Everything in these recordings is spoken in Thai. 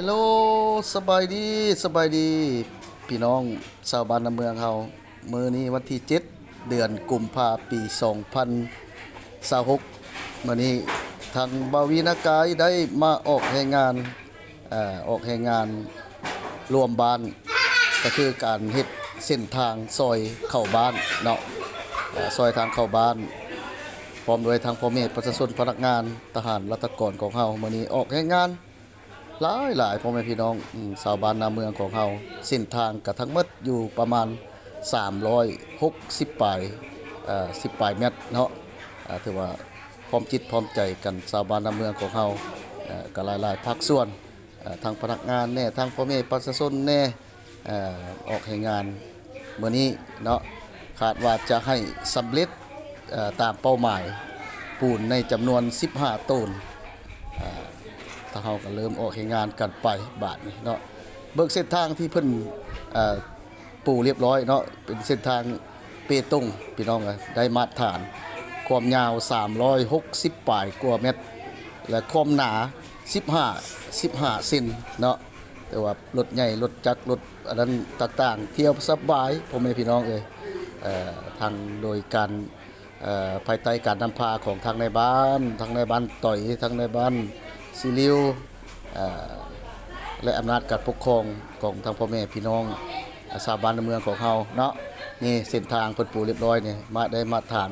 ฮลโหลสบายดีพี่น้องชาวบ้านในเมืองเฮามื้อนี้วันที่7เดือนกุมภาพันธ์ปี2026มื้อนี้ทางบาวีนากายได้มาออกแรงงานออกแรงงานรวมบ้านก็คือการเฮ็ดเส้นทางซอยเข้าบ้านเนาะซอยทางเข้าบ้านพร้อมด้วยทางพ่อแม่ประชาชนพนักงานทหารรัฐกรของเฮามื้อนี้ออกแรงงานหลายพ่อแม่พี่น้องชาวบ้านนาเมืองของเฮาเส้นทางก็ทั้งหมดอยู่ประมาณ360ปลาย10ปลายเมตรเนาะถือว่าพร้อมจิตพร้อมใจกันชาวบ้านนาเมืองของเฮาก็หลายๆภาคส่วนทางพนักงานแน่ทางพ่อแม่ประชาชนแน่ออกให้งานมื้อนี้เนาะคาดว่าจะให้สำเร็จตามเป้าหมายปูนในจำนวน15ต้นถ้าเฮาก็เริ่มออกให้งานกันไปบาดนี้เนาะเบิกเส้นทางที่เพิ่นปูเรียบร้อยเนาะเป็นเส้นทางเปตงพี่น้องได้มาตรฐานความยาว360ปลายกว่าเมตรและความหนา15เซนเนาะแต่ว่ารถใหญ่รถจักรรถอันนั้นต่างๆเที่ยวสบายพ่อแม่พี่น้องทางโดยการภายใต้การนำพาของทางในบ้านต่อยทางในบ้านซิลิวและอำนาจการปกครองของทางพ่อแม่พี่น้องชาวบ้านในเมืองของเฮาเนาะนี่เส้นทางเพิ่นปูเรียบร้อยนี่มาได้มาตรฐาน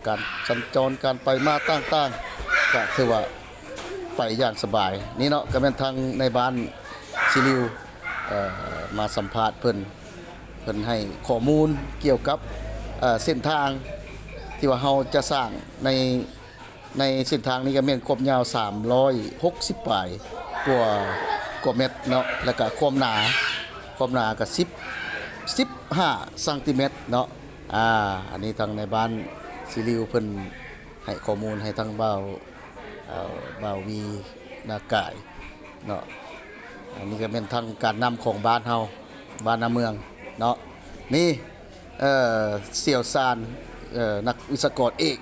การสัญจรการไปมาต่างๆก็ถือว่าไปอย่างสบายนี่เนาะก็เป็นทางในบ้านซิลิวมาสัมภาษณ์เพิ่นให้ข้อมูลเกี่ยวกับเส้นทางที่ว่าเฮาจะสร้างในเส้นทางนี้ก็แม่นความยาว360ปลายกว่าเมตรเนาะแล้วก็ความหนาก็15ซนเนาะอันนี้ทางในบ้านซิลิวเพิ่นให้ข้อมูลให้ทางบ่าววีนากายเนาะอันนี้ก็เป็นทางการนำของบ้านเฮาบ้านนาเมืองเนาะนี่เสี่ยวซานนักวิศวกรเอก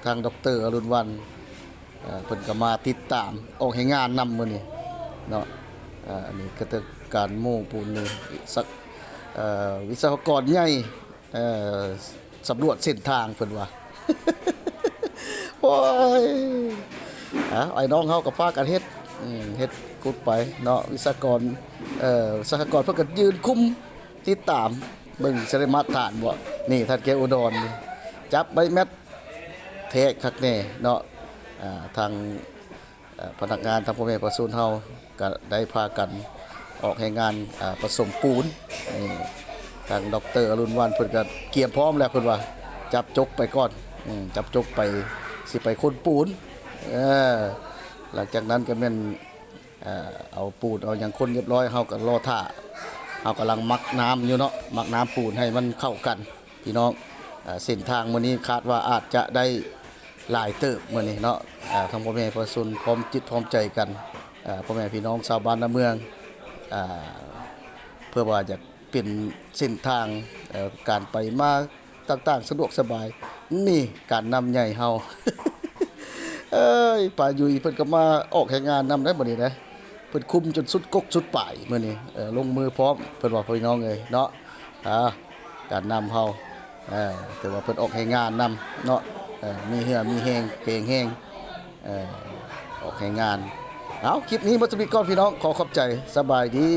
ทางดร.อรุณวรรณเพิ่นก็มาติดตามออกให้งานนำมื้อนี้เนาะอันนี้ก็คือการโม้ปูนนี่สักวิศวกรใหญ่สำรวจเส้นทางเพิ่นว่า โอ้ยไอ้น้องเฮาก็พากันเฮ็ดกุดไปเนาะวิศวกรสหกรณ์เพิ่นก็ยืนคุมติดตามเบิ่งสิได้มาตรฐานบ่นี่ท่านแกอุดรจับใบแมตเทคคักแน่เนาะทางพนักงานทางพ่อแม่ประชาชนเฮาก็ได้พากันออกให้งานผสมปูนนี่ทางดร.อรุณวรรณเพิ่นก็เตรียมพร้อมแล้วเพิ่นว่าจับจกไปก่อนจับจกไปสิไปคนปูนหลังจากนั้นก็แม่นเอาปูนเอาหยังคนเรียบร้อยเฮาก็รอท่าเฮากำลังมักน้ำอยู่เนาะมักน้ำปูนให้มันเข้ากันพี่น้องเส้นทางมื้อนี้คาดว่าอาจจะได้หลายเติบมื้อนี้เนาะทางพ่อแม่ประชาชนพร้อมจิตพร้อมใจกันพ่อแม่พี่น้องชาวบ้านในเมืองเพื่อว่าจะเป็นเส้นทางการไปมาต่างๆสะดวกสบายนี่การนำใหญ่เฮา ป่ายุยเพิ่นก็มาออกแรงงานนำได้มื้อนี้นะเพิ่นคุมจนสุดกกสุดปลายมื้อนี้ลงมือพร้อมเพิ่นว่าพี่น้องเอ้ยเนาะการนำเฮาแต่ว่าเพิ่นออกให้งานนำเนาะมีเหือมีแฮงเก่งแฮงออกให้งานเอาคลิปนี้บ่จะมีก่อนพี่น้องขอขอบใจสบายดี